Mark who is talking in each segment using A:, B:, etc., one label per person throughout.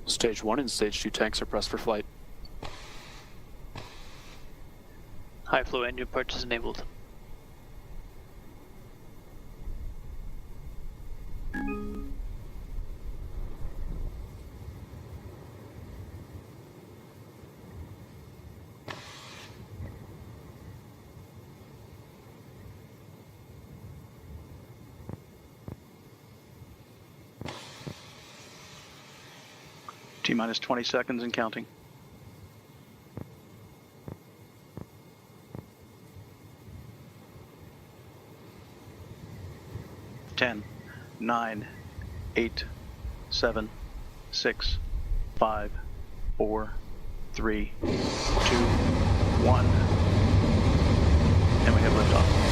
A: Stage 1 and Stage 2 tanks are pressed for flight.
B: High flow engine purchase enabled.
C: T-minus 20 seconds and counting. Ten, 9, 8, 7, 6, 5, 4, 3, 2, 1. And we have liftoff.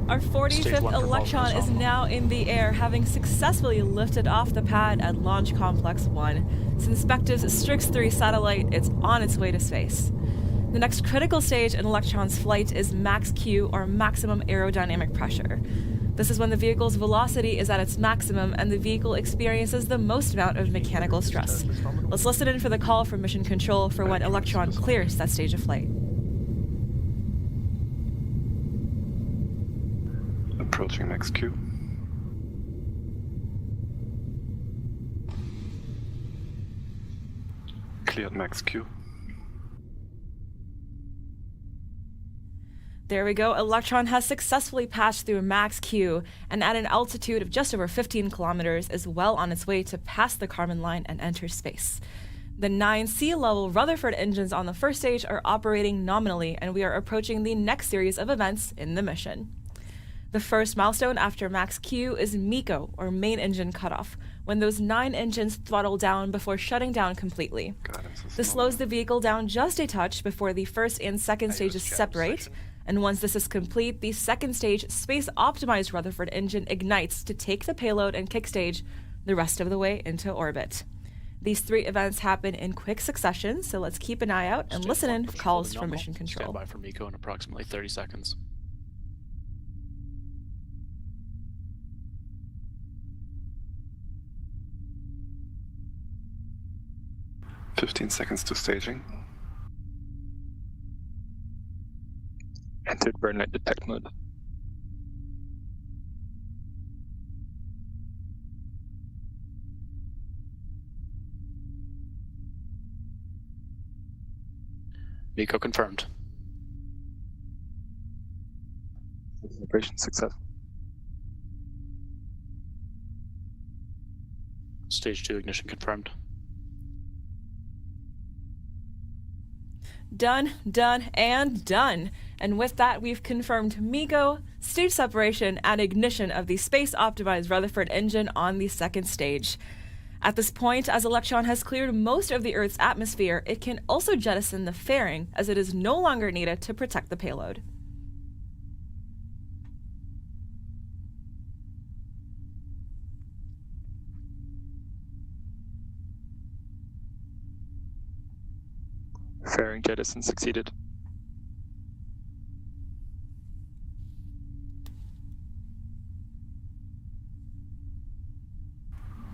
D: Our 45th Electron is now in the air, having successfully lifted off the pad at Launch Complex 1. Synspective's Strix 3 satellite is on its way to space. The next critical stage in Electron's flight is Max Q, or maximum aerodynamic pressure. This is when the vehicle's velocity is at its maximum and the vehicle experiences the most amount of mechanical stress. Let's listen in for the call from Mission Control for when Electron clears that stage of flight.
E: Approaching Max Q. Cleared Max Q.
D: There we go. Electron has successfully passed through Max Q and at an altitude of just over 15 kilometers is well on its way to pass the Kármán line and enter space. The 9 sea-level Rutherford engines on the first stage are operating nominally, and we are approaching the next series of events in the mission. The first milestone after Max Q is MECO, or main engine cutoff, when those 9 engines throttle down before shutting down completely. This slows the vehicle down just a touch before the first and second stages separate, and once this is complete, the second stage space-optimized Rutherford engine ignites to take the payload and kickstage the rest of the way into orbit. These 3 events happen in quick succession, so let's keep an eye out and listen in for calls from Mission Control.
A: Stand by for MECO in approximately 30 seconds.
E: 15 seconds to staging.
F: Entered burn light detect mode.
A: MECO confirmed.
F: Operation success.
A: Stage 2 ignition confirmed.
D: Done, done, and done. And with that, we've confirmed MECO, stage separation, and ignition of the space-optimized Rutherford engine on the second stage. At this point, as Electron has cleared most of the Earth's atmosphere, it can also jettison the fairing, as it is no longer needed to protect the payload.
F: Fairing jettison succeeded.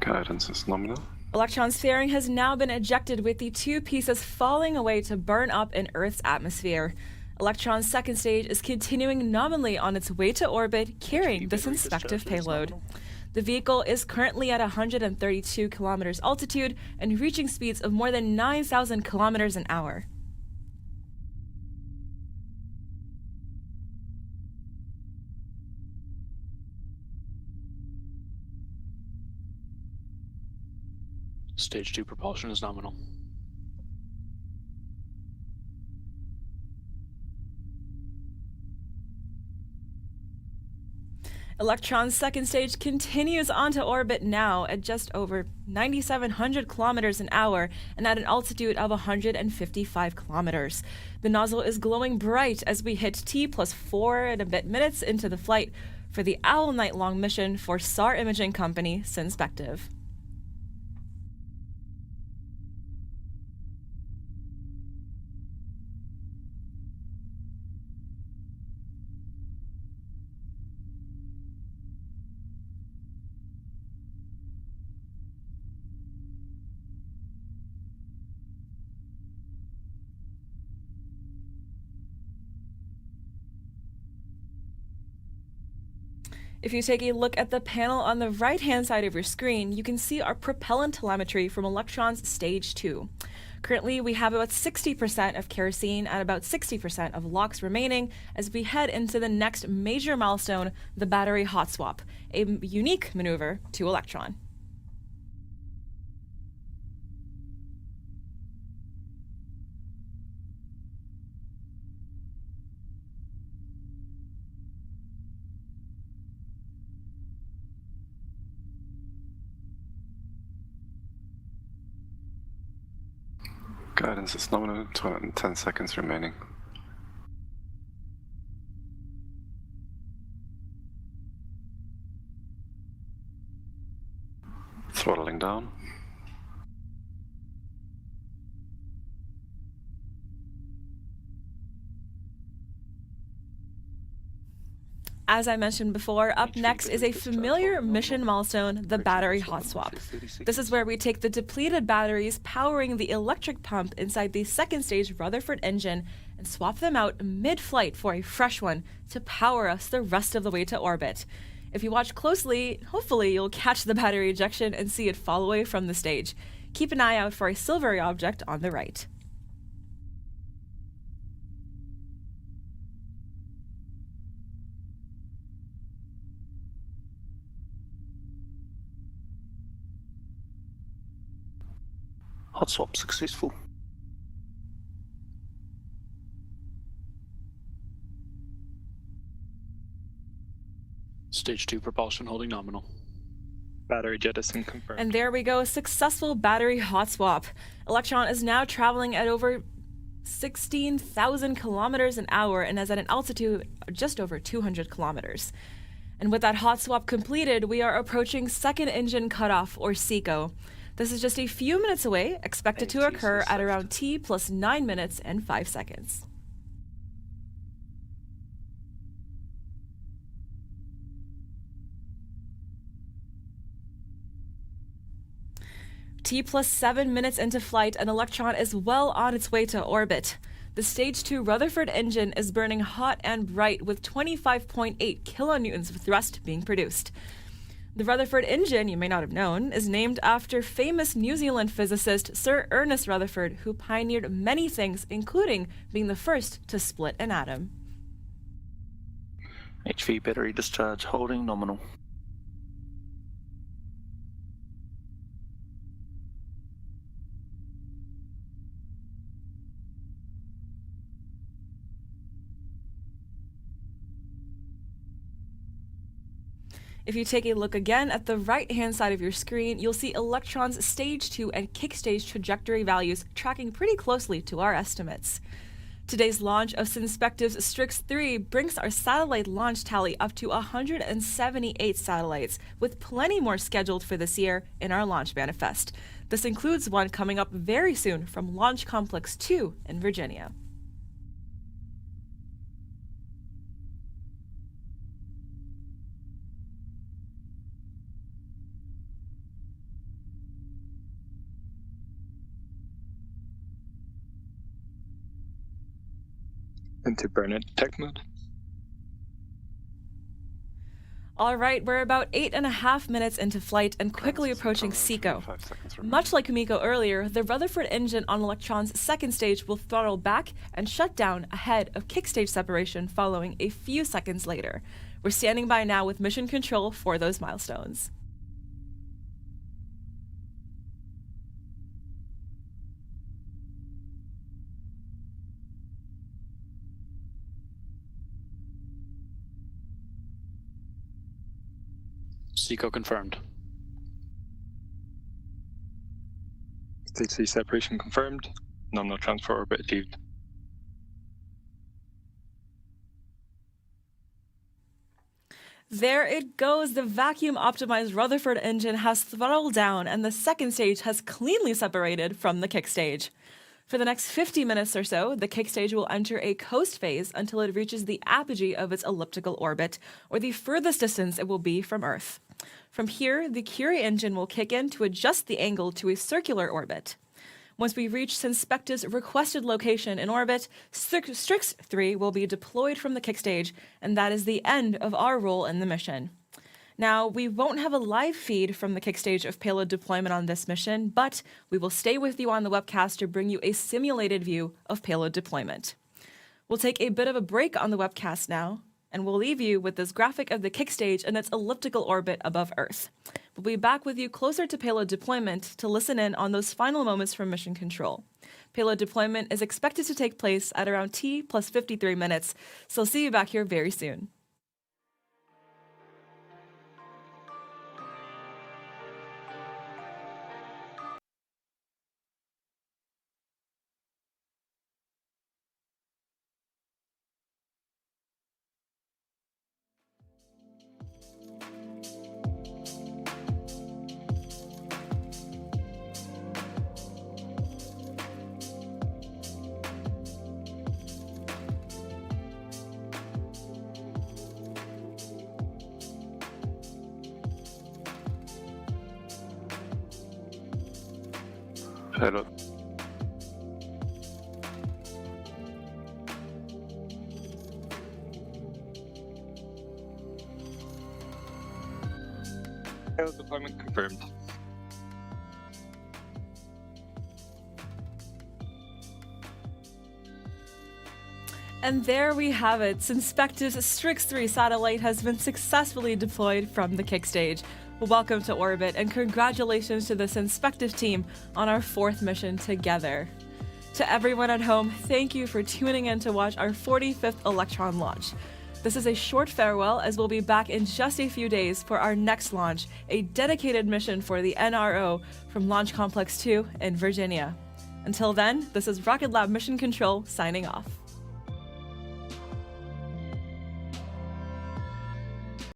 E: Guidance is nominal.
D: Electron's fairing has now been ejected, with the 2 pieces falling away to burn up in Earth's atmosphere. Electron's second stage is continuing nominally on its way to orbit, carrying this inspective payload. The vehicle is currently at 132 kilometers altitude and reaching speeds of more than 9,000 kilometers an hour.
A: Stage 2 propulsion is nominal.
D: Electron's second stage continues onto orbit now at just over 9,700 kilometers an hour and at an altitude of 155 kilometers. The nozzle is glowing bright as we hit T plus 4 and a bit minutes into the flight for the Owl night-long mission for SAR imaging company Synspective. If you take a look at the panel on the right-hand side of your screen, you can see our propellant telemetry from Electron's Stage 2. Currently, we have about 60% of kerosene and about 60% of LOX remaining as we head into the next major milestone, the battery hot swap, a unique maneuver to Electron.
E: Guidance is nominal, 210 seconds remaining. Throttling down.
D: As I mentioned before, up next is a familiar mission milestone, the battery hot swap. This is where we take the depleted batteries powering the electric pump inside the second stage Rutherford engine and swap them out mid-flight for a fresh one to power us the rest of the way to orbit. If you watch closely, hopefully you'll catch the battery ejection and see it fall away from the stage. Keep an eye out for a silvery object on the right.
C: Hot swap successful.
A: Stage 2 propulsion holding nominal.
F: Battery jettison confirmed.
D: And there we go, successful battery hot swap. Electron is now traveling at over 16,000 kilometers an hour and is at an altitude just over 200 kilometers. And with that hot swap completed, we are approaching second engine cutoff, or SECO. This is just a few minutes away, expected to occur at around T plus 9 minutes and 5 seconds. T plus 7 minutes into flight, an Electron is well on its way to orbit. The Stage 2 Rutherford engine is burning hot and bright with 25.8 kilonewtons of thrust being produced. The Rutherford engine, you may not have known, is named after famous New Zealand physicist Sir Ernest Rutherford, who pioneered many things, including being the first to split an atom.
C: HV battery discharge holding nominal.
D: If you take a look again at the right-hand side of your screen, you'll see Electron's Stage 2 and kick stage trajectory values tracking pretty closely to our estimates. Today's launch of Synspective's Strix 3 brings our satellite launch tally up to 178 satellites, with plenty more scheduled for this year in our launch manifest. This includes one coming up very soon from Launch Complex 2 in Virginia.
F: Into burn-it tech mode.
D: All right, we're about 8.5 minutes into flight and quickly approaching SECO. Much like Kumiko earlier, the Rutherford engine on Electron's second stage will throttle back and shut down ahead of kick stage separation following a few seconds later. We're standing by now with mission control for those milestones.
A: Seco confirmed.
F: Stage 3 separation confirmed. Nominal transfer orbit achieved.
D: There it goes. The vacuum-optimized Rutherford engine has throttled down, and the second stage has cleanly separated from the kick stage. For the next 50 minutes or so, the kick stage will enter a coast phase until it reaches the apogee of its elliptical orbit, or the furthest distance it will be from Earth. From here, the Curie engine will kick in to adjust the angle to a circular orbit. Once we reach Synspecta's requested location in orbit, Strix 3 will be deployed from the kick stage, and that is the end of our role in the mission. Now, we won't have a live feed from the kick stage of payload deployment on this mission, but we will stay with you on the webcast to bring you a simulated view of payload deployment. We'll take a bit of a break on the webcast now, and we'll leave you with this graphic of the kick stage and its elliptical orbit above Earth. We'll be back with you closer to payload deployment to listen in on those final moments from mission control. Payload deployment is expected to take place at around T plus 53 minutes, so I'll see you back here very soon.
E: Payload.
F: Payload deployment confirmed.
D: And there we have it. Synspecta's Strix 3 satellite has been successfully deployed from the kick stage. Well, welcome to orbit, and congratulations to the Synspective team on our 4th mission together. To everyone at home, thank you for tuning in to watch our 45th Electron launch. This is a short farewell, as we'll be back in just a few days for our next launch, a dedicated mission for the NRO from Launch Complex 2 in Virginia. Until then, this is Rocket Lab Mission Control signing off.